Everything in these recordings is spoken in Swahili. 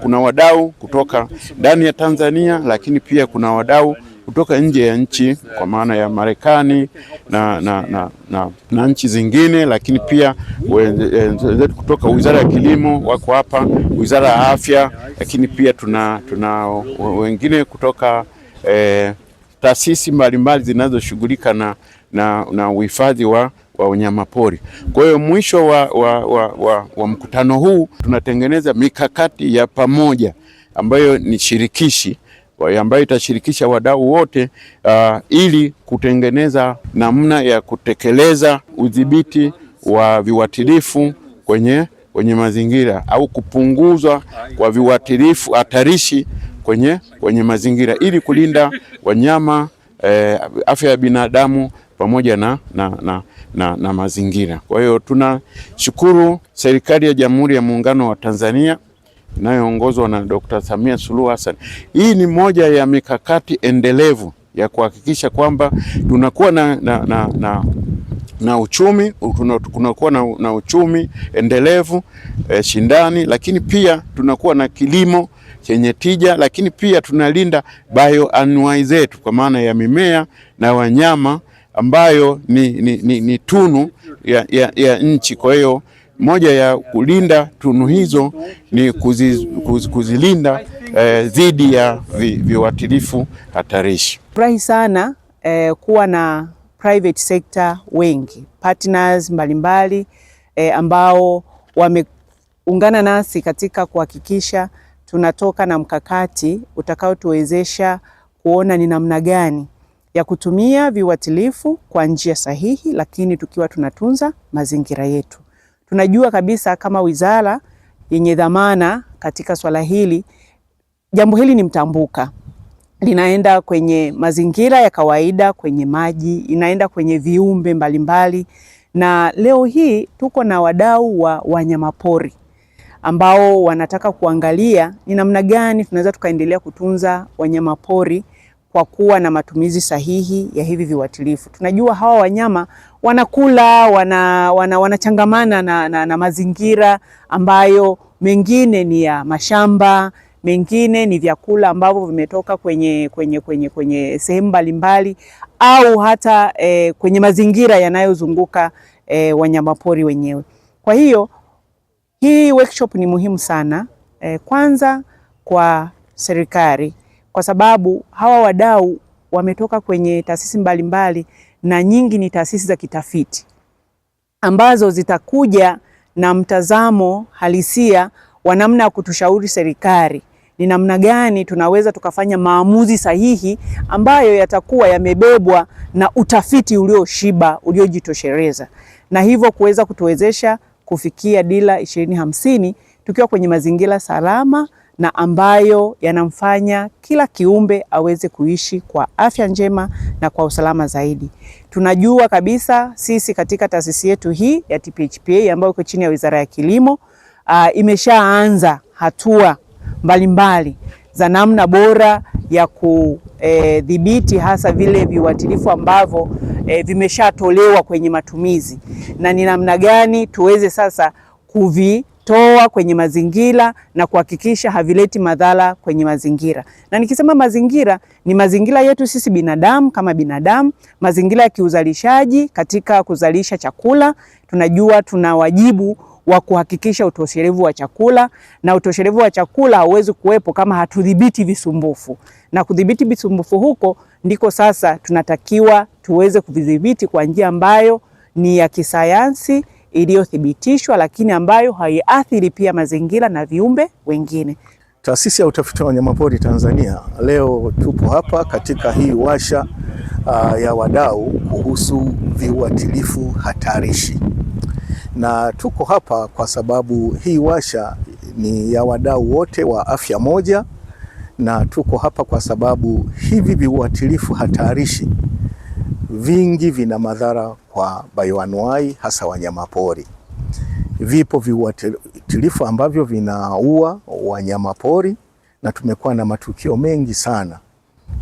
kuna wadau kutoka ndani ya Tanzania, lakini pia kuna wadau kutoka nje ya nchi kwa maana ya Marekani na nchi zingine, lakini pia wenzetu kutoka Wizara ya Kilimo wako hapa, Wizara ya Afya, lakini pia tuna wengine kutoka taasisi mbalimbali zinazoshughulika na uhifadhi wa wanyamapori. Kwa hiyo mwisho wa mkutano huu tunatengeneza mikakati ya pamoja ambayo ni shirikishi, ambayo itashirikisha wadau wote ili kutengeneza namna ya kutekeleza udhibiti wa viuatilifu kwenye mazingira au kupunguzwa kwa viuatilifu hatarishi kwenye mazingira ili kulinda wanyama, afya ya binadamu pamoja na mazingira. Kwa hiyo tunashukuru serikali ya Jamhuri ya Muungano wa Tanzania inayoongozwa na Dr. Samia Suluhu Hassan. Hii ni moja ya mikakati endelevu ya kuhakikisha kwamba tunakuwa na uchumi, tunakuwa na uchumi endelevu shindani, lakini pia tunakuwa na kilimo chenye tija, lakini pia tunalinda bioanuwai zetu kwa maana ya mimea na wanyama ambayo ni tunu ya nchi. Kwa hiyo moja ya kulinda tunu hizo ni kuzilinda dhidi ya viuatilifu hatarishi. Furahi sana kuwa na private sector wengi, partners mbalimbali ambao wameungana nasi katika kuhakikisha tunatoka na mkakati utakaotuwezesha kuona ni namna gani ya kutumia viuatilifu kwa njia sahihi, lakini tukiwa tunatunza mazingira yetu. Tunajua kabisa kama wizara yenye dhamana katika swala hili, jambo hili ni mtambuka. Linaenda kwenye mazingira ya kawaida, kwenye maji, inaenda kwenye viumbe mbalimbali. Na leo hii tuko na wadau wa wanyamapori ambao wanataka kuangalia ni namna gani tunaweza tukaendelea kutunza wanyamapori kwa kuwa na matumizi sahihi ya hivi viuatilifu. Tunajua hawa wanyama wanakula, wanachangamana na mazingira ambayo mengine ni ya mashamba, mengine ni vyakula ambavyo vimetoka kwenye sehemu mbalimbali au hata kwenye mazingira yanayozunguka wanyamapori wenyewe. Kwa hiyo hii workshop ni muhimu sana, kwanza kwa serikali, kwa sababu hawa wadau wametoka kwenye taasisi mbalimbali na nyingi ni taasisi za kitafiti ambazo zitakuja na mtazamo halisia wa namna ya kutushauri serikali ni namna gani tunaweza tukafanya maamuzi sahihi ambayo yatakuwa yamebebwa na utafiti ulioshiba, uliojitosheleza, na hivyo kuweza kutuwezesha kufikia dira 2050 tukiwa kwenye mazingira salama na ambayo yanamfanya kila kiumbe aweze kuishi kwa afya njema na kwa usalama zaidi. Tunajua kabisa sisi katika taasisi yetu hii ya TPHPA ambayo iko chini ya Wizara ya Kilimo imeshaanza hatua mbalimbali za namna bora ya kudhibiti hasa vile viuatilifu ambavyo vimeshatolewa kwenye matumizi, na ni namna gani tuweze sasa kuvitoa kwenye mazingira na kuhakikisha havileti madhara kwenye mazingira. Na nikisema mazingira, ni mazingira yetu sisi binadamu kama binadamu, mazingira ya kiuzalishaji katika kuzalisha chakula. Tunajua tuna wajibu wa kuhakikisha utoshelevu wa chakula, na utoshelevu wa chakula hauwezi kuwepo kama hatudhibiti visumbufu. Na kudhibiti visumbufu huko ndiko sasa tunatakiwa tuweze kudhibiti kwa njia ambayo ni ya kisayansi iliyothibitishwa, lakini ambayo haiathiri pia mazingira na viumbe wengine. Taasisi ya Utafiti wa Wanyamapori Tanzania leo tupo hapa katika hii washa ya wadau kuhusu viuatilifu hatarishi. Na tuko hapa kwa sababu hii washa ni ya wadau wote wa afya moja, na tuko hapa kwa sababu hivi viuatilifu hatarishi vingi vina madhara kwa bioanuwai, hasa wanyamapori. Vipo viuatilifu ambavyo vinaua wanyamapori, na tumekuwa na matukio mengi sana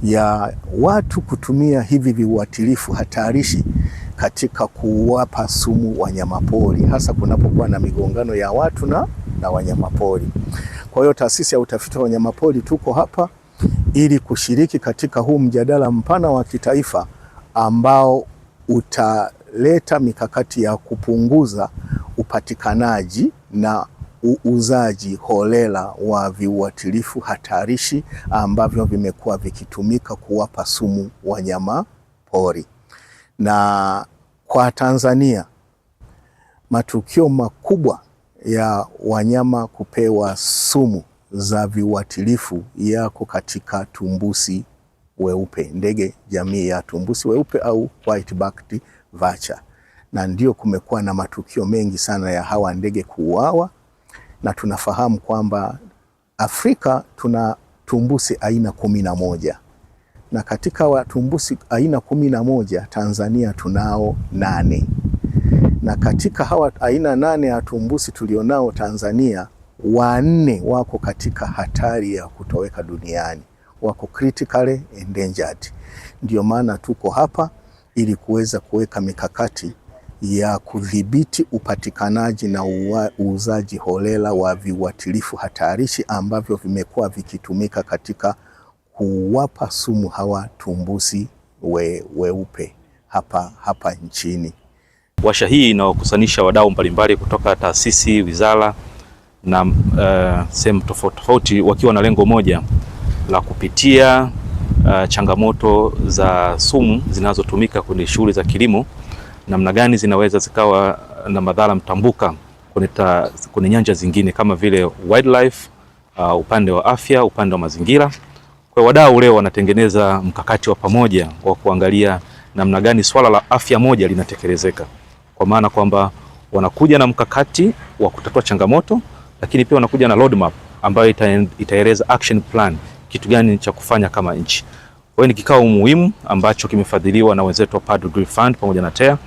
ya watu kutumia hivi viuatilifu hatarishi katika kuwapa sumu wanyamapori, hasa kunapokuwa na migongano ya watu na wanyamapori. Kwa hiyo taasisi ya utafiti wa wanyamapori tuko hapa ili kushiriki katika huu mjadala mpana wa kitaifa ambao utaleta mikakati ya kupunguza upatikanaji na uuzaji holela wa viuatilifu hatarishi ambavyo vimekuwa vikitumika kuwapa sumu wanyama pori. Na kwa Tanzania, matukio makubwa ya wanyama kupewa sumu za viuatilifu yako katika tumbusi weupe, ndege jamii ya tumbusi weupe au white-backed vulture. Na ndio kumekuwa na matukio mengi sana ya hawa ndege kuuawa, na tunafahamu kwamba Afrika tuna tumbusi aina 11. Na katika watumbusi aina 11 Tanzania tunao 8. Na katika hawa aina 8 ya tumbusi tulionao Tanzania, 4 wako katika hatari ya kutoweka duniani, wako critically endangered. Ndio maana tuko hapa ili kuweza kuweka mikakati ya kudhibiti upatikanaji na uuzaji holela wa viuatilifu hatarishi ambavyo vimekuwa vikitumika katika kuwapa sumu hawa tumbusi weupe hapa nchini. Washa hii inawakusanisha wadau mbalimbali kutoka taasisi, wizara na sehemu tofauti tofauti wakiwa na lengo moja la kupitia changamoto za sumu zinazotumika kwenye shughuli za kilimo, namna gani zinaweza zikawa na madhara mtambuka kwenye nyanja zingine kama vile wildlife, upande wa afya, upande wa mazingira. Kwa wadau leo wanatengeneza mkakati wa pamoja wa kuangalia namna gani swala la afya moja linatekelezeka, kwa maana kwamba wanakuja na mkakati wa kutatua changamoto, lakini pia wanakuja na roadmap ambayo itaeleza action plan, kitu gani cha kufanya kama nchi. Kwa hiyo ni kikao muhimu ambacho kimefadhiliwa na wenzetu wa Padre Grill Fund pamoja na TEA.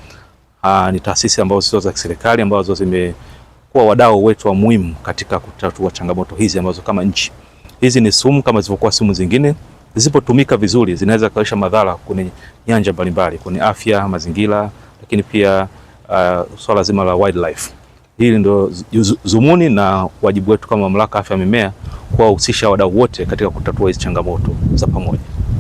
Ni taasisi ambazo sio za serikali ambazo zimekuwa wadau wetu wa muhimu katika kutatua changamoto hizi ambazo kama nchi. Hizi ni sumu kama zilivyokuwa sumu zingine, zisipotumika vizuri zinaweza kusababisha madhara kwenye nyanja mbalimbali, kwenye afya, mazingira, lakini pia swala zima la wildlife. Hili ndio zumuni na wajibu wetu kama mamlaka afya mimea kuwahusisha wadau wote katika kutatua hizi changamoto za pamoja.